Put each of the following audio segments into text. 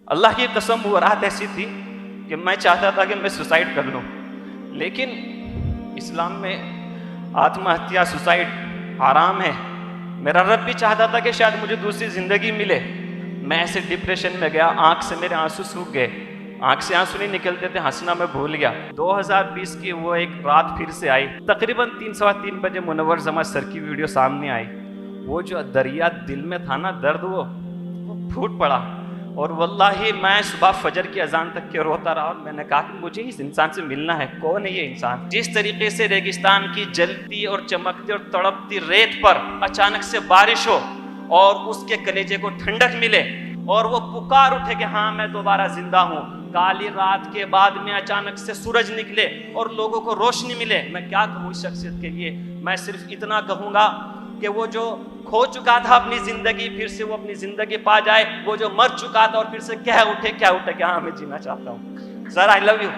اللہ کی قسم وہ رات ایسی تھی کہ میں چاہتا تھا کہ میں سوسائڈ کر لوں، لیکن اسلام میں آتم ہتیا سوسائڈ حرام ہے۔ میرا رب بھی چاہتا تھا کہ شاید مجھے دوسری زندگی ملے۔ میں ایسے ڈپریشن میں گیا، آنکھ سے میرے آنسو سوکھ گئے، آنکھ سے آنسو نہیں نکلتے تھے، ہنسنا میں بھول گیا۔ 2020 کی وہ ایک رات پھر سے آئی، تقریباً 3 بجے منور زماں سر کی ویڈیو سامنے آئی۔ وہ جو دریا دل میں تھا نا درد، وہ پھوٹ پڑا، اور واللہ میں صبح فجر کی اذان تک کے روتا رہا، اور میں نے کہا کہ مجھے اس انسان سے ملنا ہے۔ کون ہے یہ انسان؟ جس طریقے سے ریگستان کی جلتی اور چمکتی اور تڑپتی ریت پر اچانک سے بارش ہو اور اس کے کلیجے کو ٹھنڈک ملے اور وہ پکار اٹھے کہ ہاں میں دوبارہ زندہ ہوں، کالی رات کے بعد میں اچانک سے سورج نکلے اور لوگوں کو روشنی ملے، میں کیا کہوں اس شخصیت کے لیے؟ میں صرف اتنا کہوں گا کہ وہ جو کھو چکا تھا اپنی زندگی، پھر سے وہ اپنی زندگی پا جائے۔ وہ جو مر چکا تھا اور پھر سے کہہ اٹھے کہ ہاں میں جینا چاہتا ہوں۔ سر آئی love you,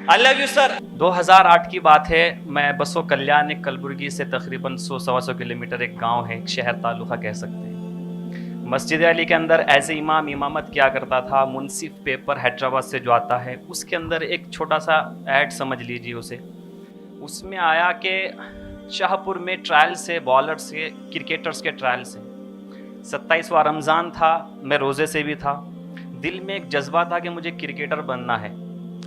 I love you sir. 2008 کی بات ہے، میں بسو کلیان ایک کلبرگی سے تقریباً 100-125 کلومیٹر ایک گاؤں ہے، ایک شہر تعلقہ کہہ سکتے ہیں۔ مسجد علی کے اندر ایز اے امام امامت کیا کرتا تھا۔ منصف پیپر حیدرآباد سے جو آتا ہے، اس کے اندر ایک چھوٹا سا ایڈ سمجھ لیجیے اسے، اس میں آیا کہ شاہ پور میں ٹرائل سے بالرز کے کرکٹرز کے ٹرائل سے 27واں رمضان تھا، میں روزے سے بھی تھا، دل میں ایک جذبہ تھا کہ مجھے کرکٹر بننا ہے،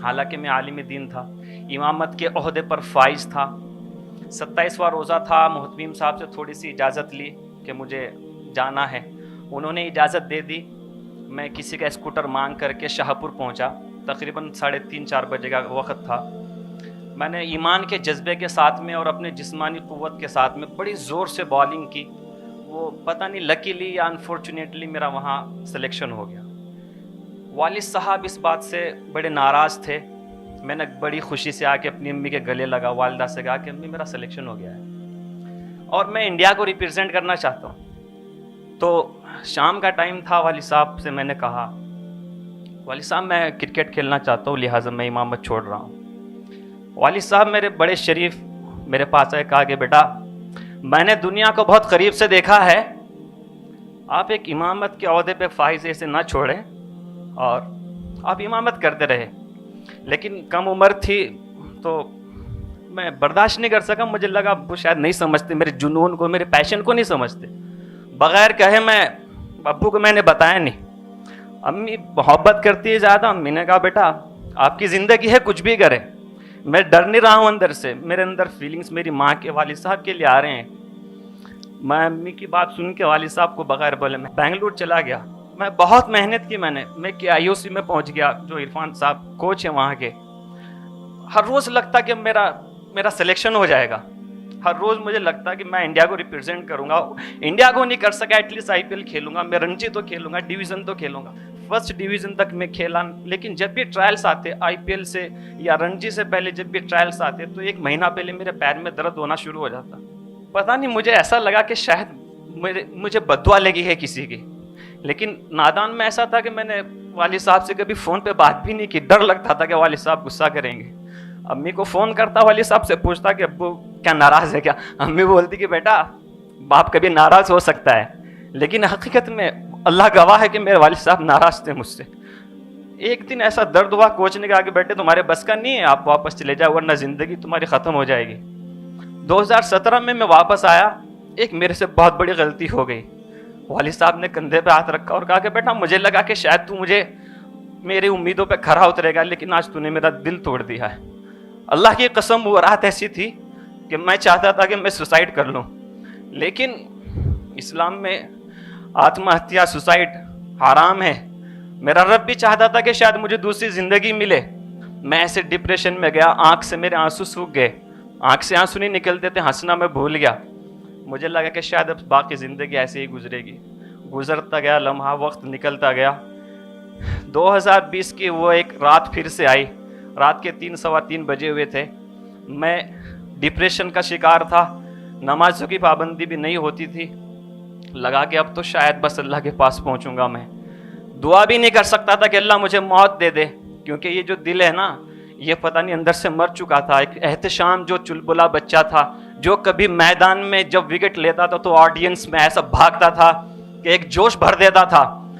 حالانکہ میں عالم دین تھا، امامت کے عہدے پر فائز تھا۔ 27واں روزہ تھا، محتمیم صاحب سے تھوڑی سی اجازت لی کہ مجھے جانا ہے، انہوں نے اجازت دے دی۔ میں کسی کا اسکوٹر مانگ کر کے شاہ پور پہنچا، تقریباً 3:30-4 بجے کا وقت تھا۔ میں نے ایمان کے جذبے کے ساتھ میں اور اپنے جسمانی قوت کے ساتھ میں بڑی زور سے بالنگ کی۔ وہ پتہ نہیں لکیلی یا انفارچونیٹلی میرا وہاں سلیکشن ہو گیا۔ والد صاحب اس بات سے بڑے ناراض تھے۔ میں نے بڑی خوشی سے آ کے اپنی امی کے گلے لگا، والدہ سے کہا کہ امی میرا سلیکشن ہو گیا ہے اور میں انڈیا کو ریپرزینٹ کرنا چاہتا ہوں۔ تو شام کا ٹائم تھا، والد صاحب سے میں نے کہا والد صاحب میں کرکٹ کھیلنا چاہتا ہوں، لہٰذا میں امامت چھوڑ رہا ہوں۔ والد صاحب میرے بڑے شریف میرے پاس آئے، کہا کہ بیٹا میں نے دنیا کو بہت قریب سے دیکھا ہے، آپ ایک امامت کے عہدے پہ فائز ایسے نہ چھوڑیں، اور آپ امامت کرتے رہے، لیکن کم عمر تھی تو میں برداشت نہیں کر سکا۔ مجھے لگا وہ شاید نہیں سمجھتے میرے جنون کو، میرے پیشن کو نہیں سمجھتے۔ بغیر کہے میں ابو کو میں نے بتایا نہیں۔ امی محبت کرتی ہے زیادہ، امی نے کہا بیٹا آپ کی زندگی ہے، کچھ بھی کریں۔ میں ڈر نہیں رہا ہوں اندر سے، میرے اندر فیلنگز میری ماں کے والد صاحب کے لیے آ رہے ہیں۔ میں امی کی بات سن کے والد صاحب کو بغیر بولے میں بنگلور چلا گیا۔ میں بہت محنت کی، میں KIOC میں پہنچ گیا، جو عرفان صاحب کوچ ہیں وہاں کے۔ ہر روز لگتا کہ میرا سلیکشن ہو جائے گا، ہر روز مجھے لگتا کہ میں انڈیا کو ریپرزینٹ کروں گا۔ انڈیا کو نہیں کر سکا، ایٹ لیسٹ IPL کھیلوں گا، میں رنجی تو کھیلوں گا، ڈویژن تو کھیلوں گا۔ فرسٹ ڈویژن تک میں کھیلا، لیکن جب بھی ٹرائلس آتے IPL سے یا رنجی سے پہلے جب بھی ٹرائلس آتے تو 1 مہینہ پہلے میرے پیر میں درد ہونا شروع ہو جاتا۔ پتہ نہیں مجھے ایسا لگا کہ شاید مجھے بددعا لگی ہے کسی کی، لیکن نادان میں ایسا تھا کہ میں نے والد صاحب سے کبھی فون پہ بات بھی نہیں کی، ڈر لگتا تھا کہ والد صاحب غصہ کریں گے۔ امی کو فون کرتا، والد صاحب سے پوچھتا کہ ابو کیا ناراض ہے کیا؟ امی بولتی کہ بیٹا باپ کبھی ناراض ہو سکتا ہے، لیکن حقیقت میں اللہ گواہ ہے کہ میرے والد صاحب ناراض تھے مجھ سے۔ ایک دن ایسا درد ہوا، کوچ نے کہا کہ بیٹے تمہارے بس کا نہیں ہے، آپ واپس چلے جاؤ ورنہ زندگی تمہاری ختم ہو جائے گی۔ 2017 میں واپس آیا، ایک میرے سے بہت بڑی غلطی ہو گئی۔ والد صاحب نے کندھے پہ ہاتھ رکھا اور کہا کہ بیٹا مجھے لگا کہ شاید تو مجھے میری امیدوں پہ کھرا اترے گا، لیکن آج تو نے میرا دل توڑ دیا ہے۔ اللہ کی قسم وہ رات ایسی تھی کہ میں چاہتا تھا کہ میں سوسائڈ کر لوں، لیکن اسلام میں آتم ہتیا سوسائڈ حرام ہے۔ میرا رب بھی چاہتا تھا کہ شاید مجھے دوسری زندگی ملے۔ میں ایسے ڈپریشن میں گیا، آنکھ سے میرے آنسو سوکھ گئے، آنکھ سے آنسو نہیں نکلتے تھے، ہنسنا میں بھول گیا۔ مجھے لگا کہ شاید اب باقی زندگی ایسے ہی گزرے گی۔ گزرتا گیا لمحہ، وقت نکلتا گیا۔ 2020 کی وہ ایک رات پھر سے آئی، رات کے 3-3:15 بجے ہوئے تھے۔ میں ڈپریشن کا شکار تھا، نمازوں کی پابندی بھی نہیں ہوتی تھی۔ لگا کہ اب تو شاید بس اللہ کے پاس پہنچوں گا۔ میں دعا بھی نہیں کر سکتا تھا کہ اللہ مجھے موت دے دے، کیونکہ یہ جو دل ہے نا، یہ پتہ نہیں اندر سے مر چکا تھا۔ ایک احتشام جو چلبلا بچہ تھا، جو کبھی میدان میں جب وکٹ لیتا تھا تو آڈینس میں ایسا بھاگتا تھا کہ ایک جوش بھر دیتا تھا،